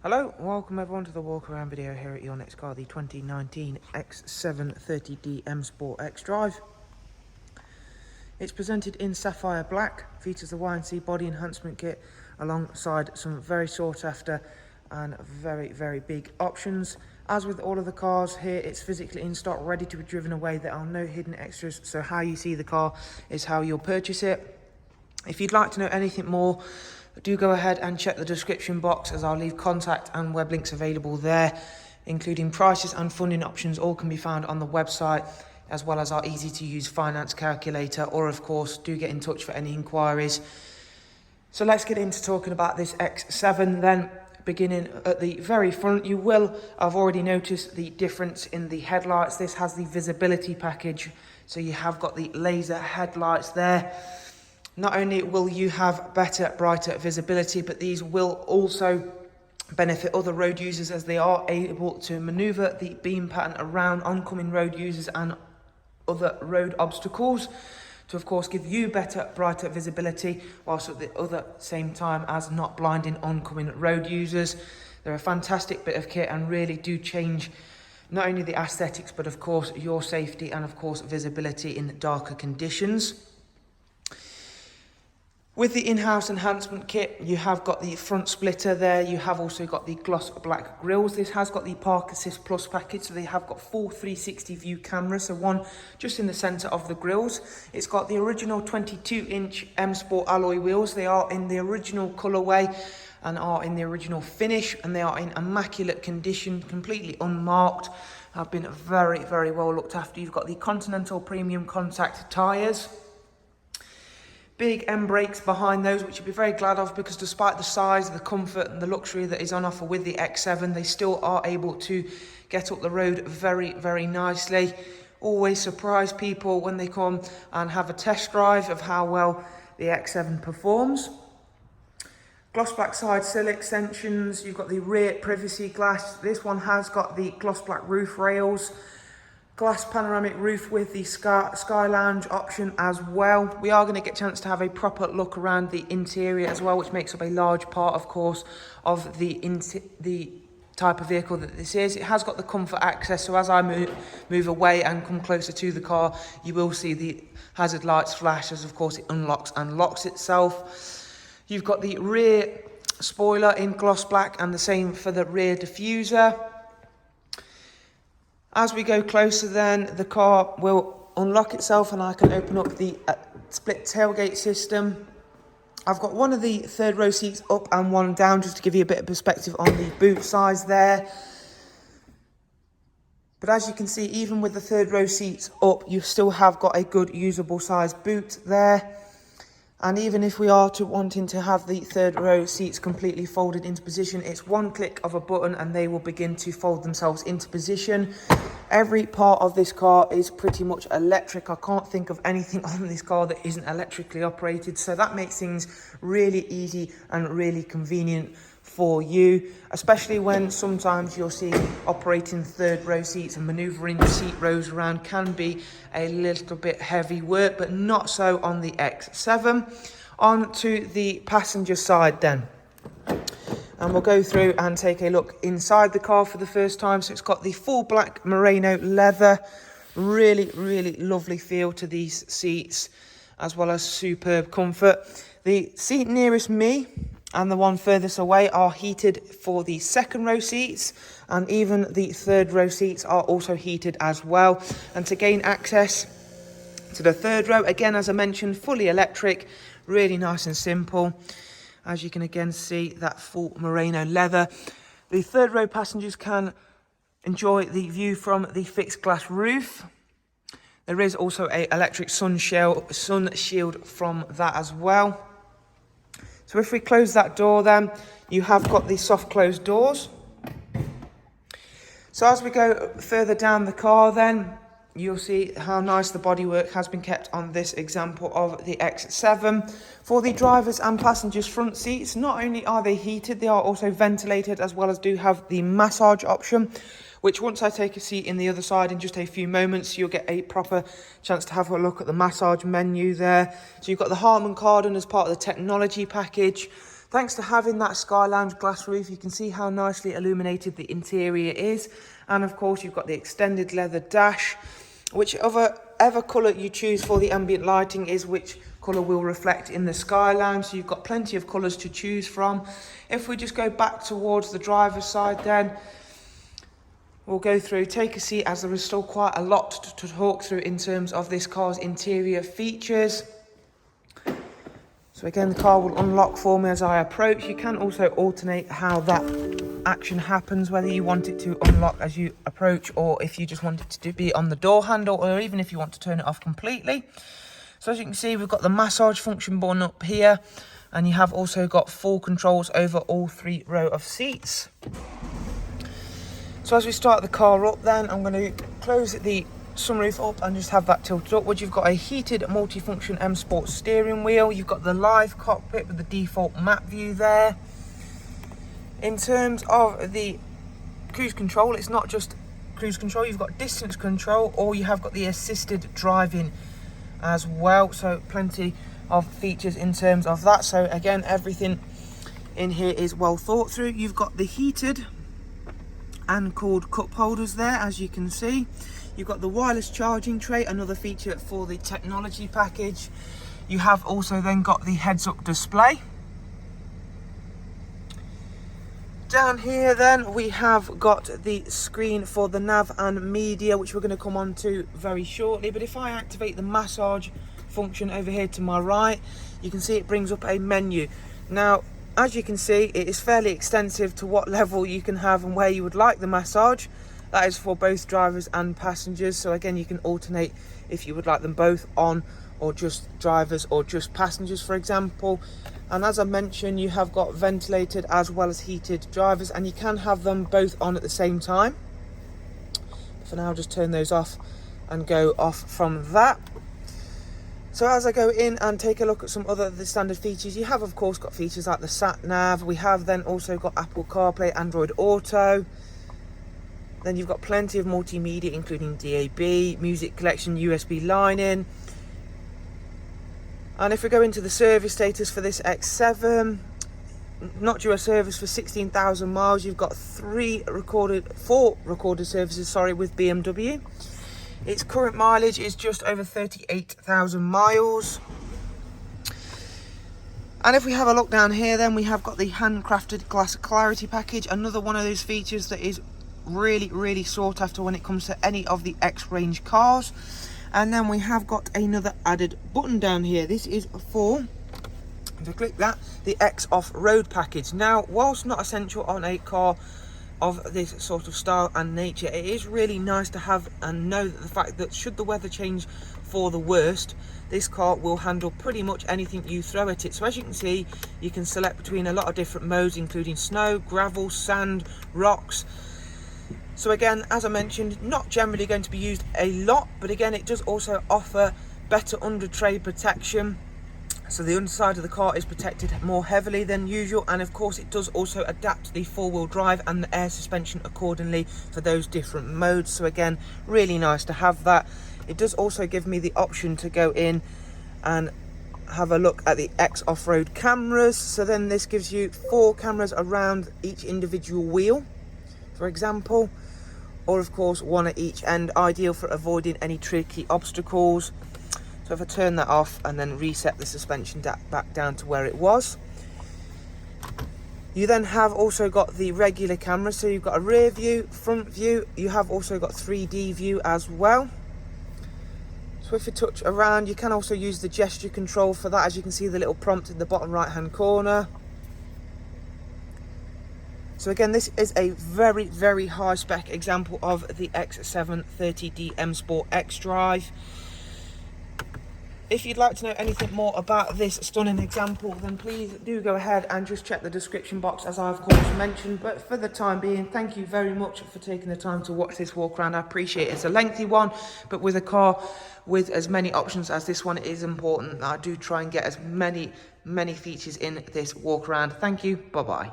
Hello, welcome everyone to the walk around video here at your next car, the 2019 X730D M Sport XDRIVE. It's presented in sapphire black, features the Y&C body enhancement kit alongside some very sought after and very big options. As with all of the cars here, it's physically in stock, ready to be driven away. There are no hidden extras, so how you see the car is how you'll purchase it. If you'd like to know anything more, do go ahead and check the description box, as I'll leave contact and web links available there, including prices and funding options. All can be found on the website, as well as our easy to use finance calculator, or of course do get in touch for any inquiries. So let's get into talking about this X7 then. Beginning at the very front, you will have already noticed the difference in the headlights. This has the visibility package, so you have got the laser headlights there. Not only will you have better, brighter visibility, but these will also benefit other road users, as they are able to maneuver the beam pattern around oncoming road users and other road obstacles to, of course, give you better, brighter visibility, whilst at the other same time as not blinding oncoming road users. They're a fantastic bit of kit and really do change not only the aesthetics, but of course your safety and of course visibility in darker conditions. With the in-house enhancement kit, you have got the front splitter there. You have also got the gloss black grills. This has got the Park Assist Plus package, so they have got 4 360 view cameras, so one just in the centre of the grills. It's got the original 22-inch M Sport alloy wheels. They are in the original colourway and are in the original finish, and they are in immaculate condition, completely unmarked. Have been very well looked after. You've got the Continental Premium Contact tyres. Big M brakes behind those, which you'll be very glad of, because despite the size, the comfort and the luxury that is on offer with the X7, they still are able to get up the road very nicely. Always surprise people when they come and have a test drive of how well the X7 performs. Gloss black side sill extensions. You've got the rear privacy glass. This one has got the gloss black roof rails. Glass panoramic roof with the sky lounge option as well. We are going to get a chance to have a proper look around the interior as well, which makes up a large part, of course, of the type of vehicle that this is. It has got the comfort access, so as I move away and come closer to the car, you will see the hazard lights flash, as of course it unlocks and locks itself. You've got the rear spoiler in gloss black, and the same for the rear diffuser. As we go closer then, the car will unlock itself and I can open up the split tailgate system. I've got one of the third row seats up and one down, just to give you a bit of perspective on the boot size there. But as you can see, even with the third row seats up, you still have got a good usable size boot there. And even if we are wanting to have the third row seats completely folded into position, it's one click of a button and they will begin to fold themselves into position. Every part of this car is pretty much electric. I can't think of anything on this car that isn't electrically operated, so that makes things really easy and really convenient for you, especially when sometimes you'll see operating third row seats and manoeuvring the seat rows around can be a little bit heavy work, but not so on the X7. On to the passenger side then, and we'll go through and take a look inside the car for the first time. So it's got the full black merino leather, really lovely feel to these seats, as well as superb comfort. The seat nearest me and the one furthest away are heated for the second row seats, and even the third row seats are also heated as well. And to gain access to the third row, again, as I mentioned, fully electric, really nice and simple. As you can again see, that full merino leather. The third row passengers can enjoy the view from the fixed glass roof. There is also an electric sun shield from that as well. So if we close that door then, you have got the soft closed doors. So as we go further down the car then, you'll see how nice the bodywork has been kept on this example of the X7. For the drivers and passengers front seats, not only are they heated, they are also ventilated, as well as do have the massage option, which once I take a seat in the other side in just a few moments, you'll get a proper chance to have a look at the massage menu there. So you've got the Harman Kardon as part of the technology package. Thanks to having that Sky Lounge glass roof, you can see how nicely illuminated the interior is. And of course, you've got the extended leather dash. Whichever colour you choose for the ambient lighting is which colour will reflect in the Sky Lounge. So you've got plenty of colours to choose from. If we just go back towards the driver's side then, we'll go through, take a seat, as there is still quite a lot to talk through in terms of this car's interior features. So again, the car will unlock for me as I approach. You can also alternate how that action happens, whether you want it to unlock as you approach, or if you just want it to be on the door handle, or even if you want to turn it off completely. So as you can see, we've got the massage function button up here, and you have also got full controls over all 3 rows of seats. So as we start the car up then, I'm going to close the sunroof up and just have that tilted upwards. You've got a heated multifunction M Sport steering wheel. You've got the live cockpit with the default map view there. In terms of the cruise control, it's not just cruise control, you've got distance control, or you have got the assisted driving as well. So plenty of features in terms of that. So again, everything in here is well thought through. You've got the heated and cooled cup holders there, as you can see. You've got the wireless charging tray, another feature for the technology package. You have also then got the heads-up display. Down here then we have got the screen for the nav and media, which we're going to come on to very shortly. But if I activate the massage function over here to my right, you can see it brings up a menu. Now, as you can see, it is fairly extensive to what level you can have and where you would like the massage. That is for both drivers and passengers. So again, you can alternate if you would like them both on, or just drivers or just passengers, for example. And as I mentioned, you have got ventilated as well as heated drivers, and you can have them both on at the same time. For now, I'll just turn those off and go off from that. So as I go in and take a look at some other the standard features, you have of course got features like the sat nav. We have then also got Apple CarPlay, Android Auto. Then you've got plenty of multimedia, including DAB, music collection, USB line-in. And if we go into the service status for this X7, not due a service for 16,000 miles. You've got 4 recorded services, with BMW. Its current mileage is just over 38,000 miles. And if we have a look down here, then we have got the handcrafted glass clarity package, another one of those features that is really sought after when it comes to any of the X range cars. And then we have got another added button down here. This is for, if I click that, the X off-road package. Now, whilst not essential on a car of this sort of style and nature, it is really nice to have and know that the fact that should the weather change for the worst, this car will handle pretty much anything you throw at it. So as you can see, you can select between a lot of different modes, including snow, gravel, sand, rocks. So again, as I mentioned, not generally going to be used a lot, but again, it does also offer better under tray protection. So the underside of the car is protected more heavily than usual, and of course it does also adapt the four-wheel drive and the air suspension accordingly for those different modes. So again, really nice to have that. It does also give me the option to go in and have a look at the X off-road cameras. So then this gives you 4 cameras around each individual wheel, for example, or of course 1 at each end, ideal for avoiding any tricky obstacles. So if I turn that off and then reset the suspension back down to where it was. You then have also got the regular camera, so you've got a rear view, front view, you have also got 3D view as well. So if you touch around, you can also use the gesture control for that, as you can see the little prompt in the bottom right hand corner. So again, this is a very high spec example of the X730D M Sport XDRIVE. If you'd like to know anything more about this stunning example, then please do go ahead and just check the description box, as I of course mentioned. But for the time being, thank you very much for taking the time to watch this walk around. I appreciate it. It's a lengthy one, but with a car with as many options as this one, it is important that I do try and get as many features in this walk around. Thank you. Bye bye.